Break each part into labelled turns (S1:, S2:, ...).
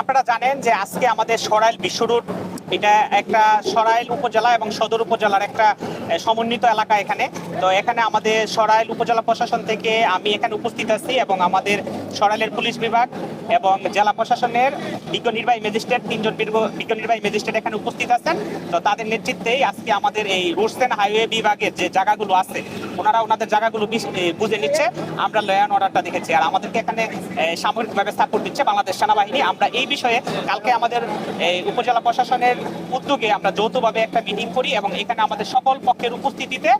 S1: আপনারা জানেন যে আজকে আমাদের সরাইল বিশ্ব রোড, এটা একটা সরাইল উপজেলা এবং সদর উপজেলার একটা সমন্বিত এলাকা। এখানে তো এখানে আমাদের সরাইল উপজেলা প্রশাসন থেকে আমি এখানে উপস্থিত আছি এবং আমাদের সরাইলের পুলিশ বিভাগ এবং জেলা প্রশাসনের বিজ্ঞ নির্বাহী ম্যাজিস্ট্রেট, তিনজন বিজ্ঞ নির্বাহী ম্যাজিস্ট্রেট এখানে উপস্থিত আছেন। তো তাদের নেতৃত্বেই আজকে আমাদের এই রোডস এন্ড হাইওয়ে বিভাগের যে জায়গাগুলো আছে ওনারা ওনাদের জায়গাগুলো বুঝে নিচ্ছে। আমরা ল অ্যান্ড অর্ডারটা দেখেছি, আর আমাদেরকে এখানে সামরিকভাবে সাপোর্ট দিচ্ছে বাংলাদেশ সেনাবাহিনী। আমরা এই বিষয়ে কালকে আমাদের উপজেলা প্রশাসনের উদ্যোগে আমরা যৌথভাবে একটা মিটিং করি এবং এখানে আমাদের সকল পক্ষের উপস্থিতিতে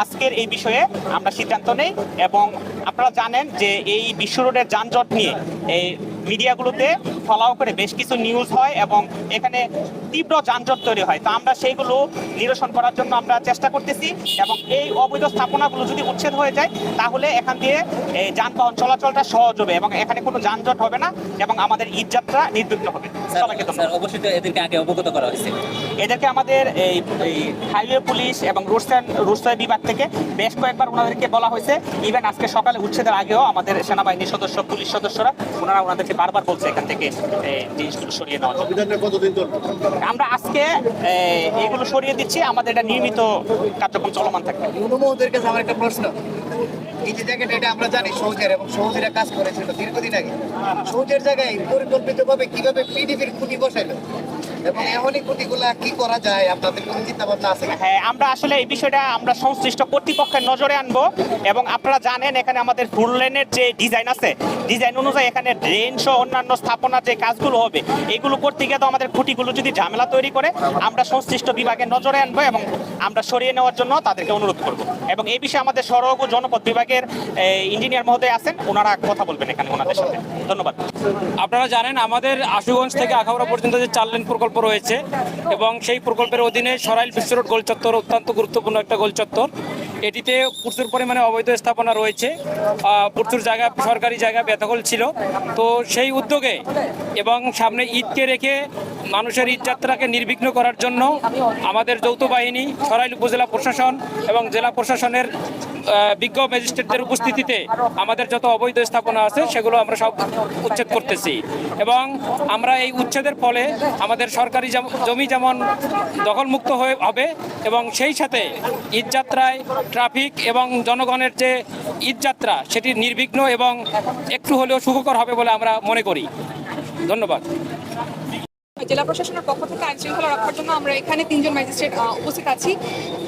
S1: আজকের এই বিষয়ে আমরা সিদ্ধান্ত নেই। এবং আপনারা জানেন যে এই বিশ্ব রোডের যানজট নিয়ে এই মিডিয়াগুলোতে ফলাও করে বেশ কিছু নিউজ হয় এবং এখানে তীব্র যানজট তৈরি হয়। তো আমরা সেইগুলো নিরসন করার জন্য আমরা চেষ্টা করতেছি এবং এই অবৈধ স্থাপনাগুলো যদি উচ্ছেদ হয়ে যায় তাহলে এখান দিয়ে যানবাহন চলাচলটা সহজ হবে এবং এখানে কোনো যানজট হবে না এবং আমাদের ঈদযাত্রা নির্বিঘ্ন হবে। সবাইকে ধন্যবাদ।
S2: অবশ্যই এদেরকে আগে অবগত করা হয়েছে।
S1: এদেরকে আমাদের এই হাইওয়ে পুলিশ এবং রোডসওয়ে বিভাগ থেকে বেশ কয়েকবার ওনাদেরকে বলা হয়েছে। ইভেন আজকে সকালে উচ্ছেদের আগেও আমাদের সেনাবাহিনীর সদস্য, পুলিশ সদস্যরা ওনারা ওনাদেরকে বারবার বলছে এখান থেকে জিনিসগুলো সরিয়ে নেওয়া জন্য। আমরা আজকে এগুলো সরিয়ে দিচ্ছি, আমাদের এটা নিয়মিত কার্যক্রম চলমান থাকবে।
S3: ওদের কাছে আমার একটা প্রশ্ন, এই যে জায়গাটা এটা আমরা জানি সৌজের এবং সৌজিরা কাজ করেছিল দীর্ঘদিন আগে, সৌজের জায়গায় পরিকল্পিতভাবে কিভাবে পিডিপির খুঁটি বসাইলো এবং এখনই খুঁটিগুলা কি করা যায়, আপনাদের কোনো চিন্তা ভাবনা আছে?
S1: হ্যাঁ, আমরা আসলে এই বিষয়টা আমরা সংশ্লিষ্ট কর্তৃপক্ষের নজরে আনবো এবং আপনারা জানেন এখানে আমাদের ফুল লেনের যে ডিজাইন আছে, ডিজাইন অনুযায়ী এখানে ড্রেন সহ অন্যান্য স্থাপনার যে কাজগুলো হবে এগুলো করতে গিয়ে তো আমাদের খুঁটিগুলো যদি ঝামেলা তৈরি করে আমরা সংশ্লিষ্ট বিভাগের নজরে আনবো এবং আমরা সরিয়ে নেওয়ার জন্য তাদেরকে অনুরোধ করব। এবং এই বিষয়ে আমাদের সড়ক ও জনপথ বিভাগের ইঞ্জিনিয়ার মহোদয় আছেন, ওনারা কথা বলবেন এখানে ওনাদের সাথে। ধন্যবাদ।
S4: আপনারা জানেন আমাদের আশুগঞ্জ থেকে আখাউড়া পর্যন্ত যে 4 লেন প্রকল্প রয়েছে এবং সেই প্রকল্পের অধীনে সরাইল বিশ্ব রোড গোল চত্বর অত্যন্ত গুরুত্বপূর্ণ একটা গোল চত্বর। এটিতে প্রচুর পরিমাণে অবৈধ স্থাপনা রয়েছে, প্রচুর জায়গা সরকারি জায়গা বেদখল ছিল। তো সেই উদ্যোগে এবং সামনে ঈদকে রেখে মানুষের ঈদযাত্রাকে নির্বিঘ্ন করার জন্য আমাদের যৌথ বাহিনী, সরাইল উপজেলা প্রশাসন এবং জেলা প্রশাসনের বিজ্ঞ ম্যাজিস্ট্রেটদের উপস্থিতিতে আমাদের যত অবৈধ স্থাপনা আছে সেগুলো আমরা সব উচ্ছেদ করতেছি এবং আমরা এই উচ্ছেদের ফলে আমাদের সরকারি জমি যেমন দখলমুক্ত হয়ে হবে এবং সেই সাথে ঈদযাত্রায় ট্রাফিক এবং জনগণের যে ঈদযাত্রা সেটি নির্বিঘ্ন এবং একটু হলেও সুখকর হবে বলে আমরা মনে করি। ধন্যবাদ।
S5: জেলা প্রশাসনের পক্ষ থেকে আইন শৃঙ্খলা রক্ষার জন্য আমরা এখানে 3 জন ম্যাজিস্ট্রেট উপস্থিত আছি।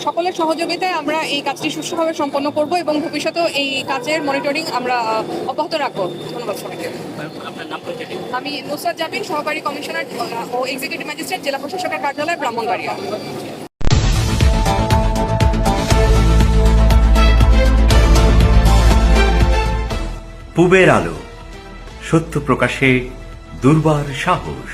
S5: সকলের সহযোগিতায় আমরা এই কাজটি সুষ্ঠুভাবে সম্পন্ন করব এবং ভবিষ্যতেও এই কাজের মনিটরিং আমরা অব্যাহত রাখবো। ধন্যবাদ সবাইকে। আমি নুসরাত জাবিন, সহকারী কমিশনার ও এক্সিকিউটিভ ম্যাজিস্ট্রেট, জেলা প্রশাসকের কার্যালয়, ব্রাহ্মণবাড়িয়া।
S6: পূবের আলো, সত্য প্রকাশে দুর্বার সাহস।